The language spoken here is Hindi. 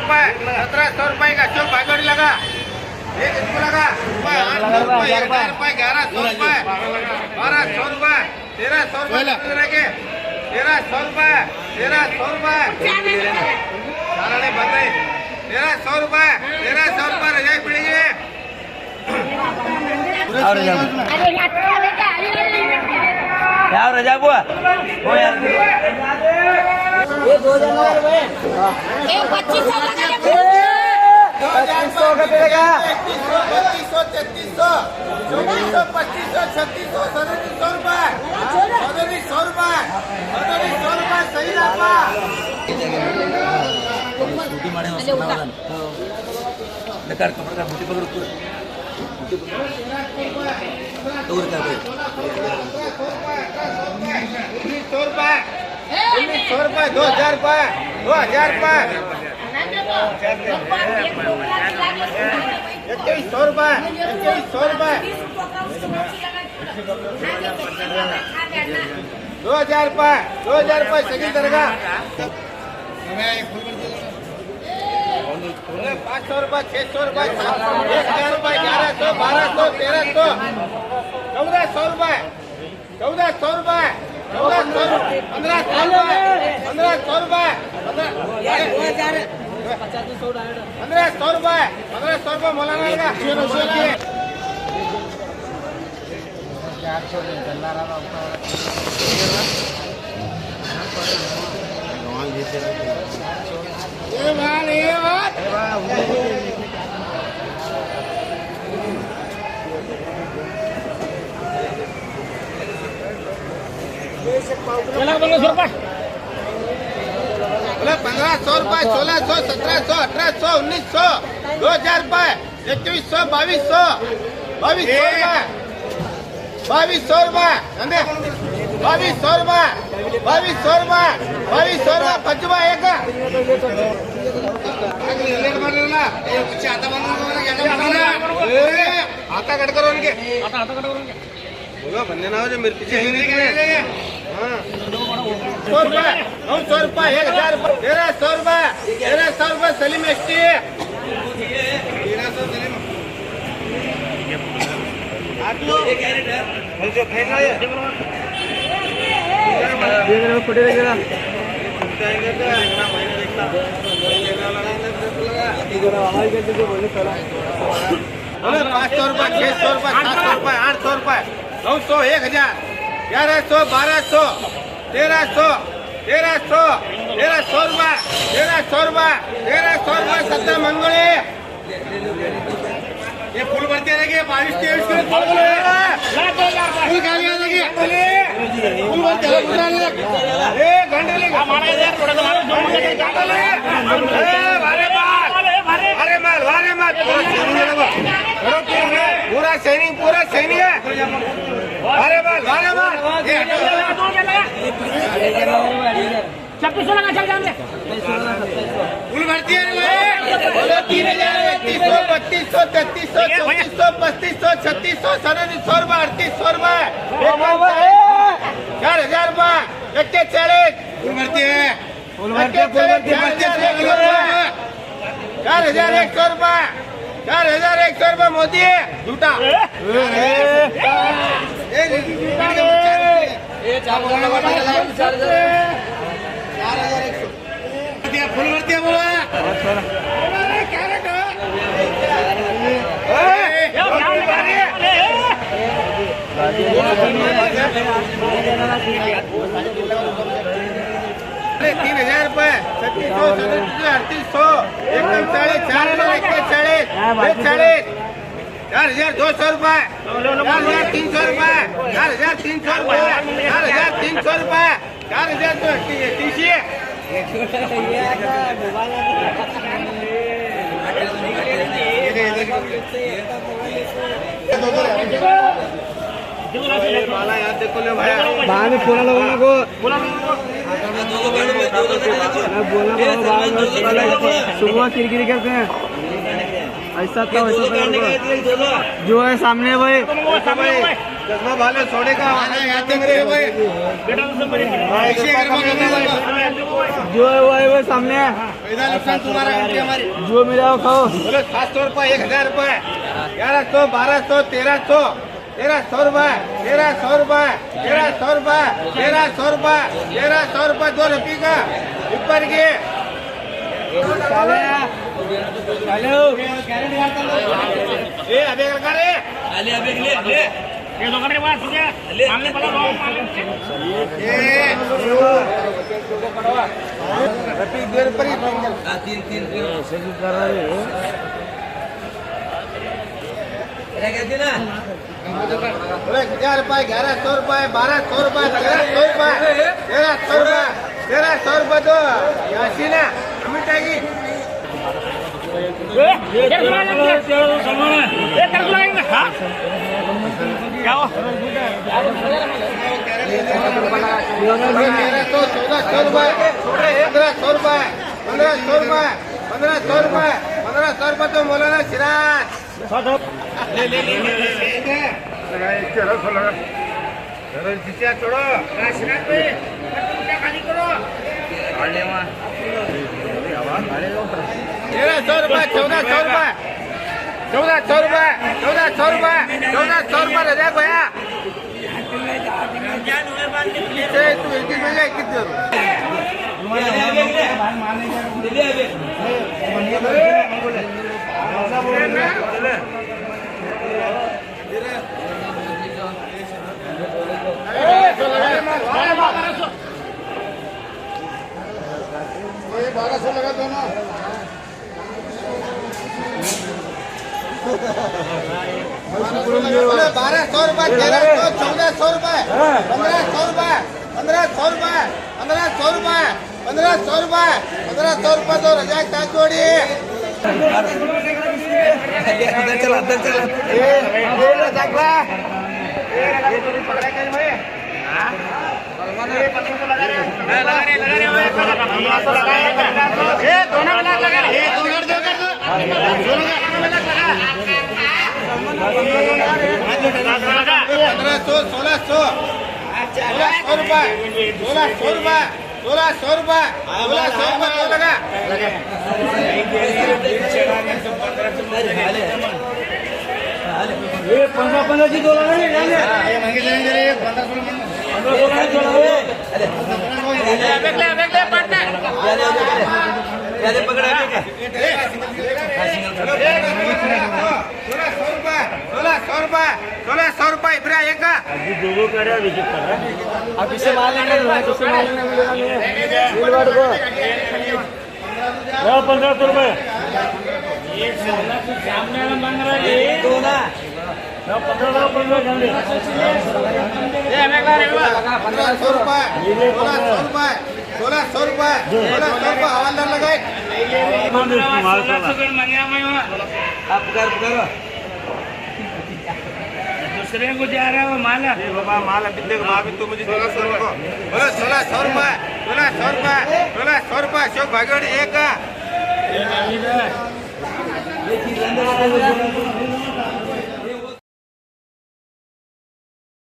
रुपये 1700 रुपये का अशोक भागोड़ी लगा एक इसको लगा 800 रुपये 1000 रुपये 1100 रुपये 1200 रुपये 1300 रुपये 1300 रुपये 1300 रुपये सारे बताए 1300 रुपये 1300 रुपये रजाई पड़ेगी क्या रजा बुआ वो यार ये 2000 रुपए ये 2500 लगा 2500 का देगा 3200 3300 2400 2500 3600 3700 रुपये 3700 रुपये 3700 रुपये सही लापा छुट्टी मारे नकार कपड़ा का मुट्ठी पकड़ पूरा तो क्या करे 1900 रुपये 2000 रुपये 2000 रुपये 2100 रुपये 2100 रुपये 2000 रुपये 2000 रुपये सही तरह 500 रुपये 600 रुपये 1000 रुपये 1100 1200 1300 1400 रुपये 1400 रुपये 1500 रुपये 1500 रुपये 1500 रुपये मौलाना लगा चला 1500 रुपये 1500 रुपये 1600 1700 1800 1900 2000 रुपये 2100 2200 2200 रुपये 2200 रुपये 2200 रुपये 2200 रुपये पंचमा एक आता कट करो उनके बोलो बंदे ना हो जो मेरे पीछे हिंदी के 900 रुपये 1000 रुपये 1300 रुपये 1300 रुपये सलीम एसटी 1300 सलीम बोले 500 रुपये 600 रुपये 700 रुपये 800 रुपये 900 1000 1100 1200 1300 रुपये 1300 रुपये 17 मंगोली ये फूल भरते रहेंगे 22-23 के फूल गालियां देंगे फूल भरते घंटे लेंगे पूरा सैनिक है अरे बाल 2600 लगा चल जाएंगे फूल भरती है 3000 3100 3200 3300 3400 3600 3700 रुपये 3800 रुपये 4000 रुपये 41 फूल भरती है 4100 रुपये 4100 रुपये मोदी है झूठा फुल भरती बोलो $3000 3700 एकदम 4200 रुपये 4300 रुपये 4300 रुपये 4300 रुपये 4200 माला याद देखो ले भाई बाद में फोन लगाना को सुबह किरकिरी करते हैं ऐसा था वैसा जो है सामने भाई चश्मा भाले सोने का भाई जो है वो है वो सामने है। नुकसान तुम्हारा हमारी जो मिला वो खाओ। बोलो 700 रुपये 1000 रुपये 1100 1200 1300 1300 रुपये 1300 रुपये 1300 रुपये 1300 रुपये 1300 रुपये 2 रुपये का ऊपर के ए अबे लगा रे ये दोकान रे बात सुनिया मांगने वाला भाव ए रफीक देर पर ही तीन ऐसे भी कर रहा है कहते ना। बोले 1000 रुपये 1100 रुपये 1200 रुपये 1300 रुपये 1300 रुपये 1300 रुपये तो यासीना मिटाएगी ये कर लगाएंगे हां क्या हो 1400 रुपये 1500 रुपये 1500 रुपये 1500 रुपये 1500 रुपये तो मौलाना सिराज चलो छोड़ो सिराज भाई खाली करो 1300 रुपये 1400 रुपये 1400 रुपये 1400 रुपये 1400 रुपये रजा भैया तू 21 में जाए कितने $1200 लगा दोनों बोले 1200 रुपये 1300 1400 रुपये 1500 रुपये 1500 रुपये 1500 रुपये 1500 रुपये 1500 रुपये तो रजा का जोड़ी अंदर चला ये 15 की $15 पकड़ा 1600 रुपये फिर आएगा अब इससे माल लेंगे सिल्वर को 1500 रुपये ये सामने मांग रहा है दो ना 1500 रुपये 1500 रुपये 1600 रुपये हवालदार लगाए आप कर दूसरे को जा रहा है वो माल बाबा माल अभी तक भी तो मुझे 1600 रुपये 1600 रुपये अशोक भागवत एक का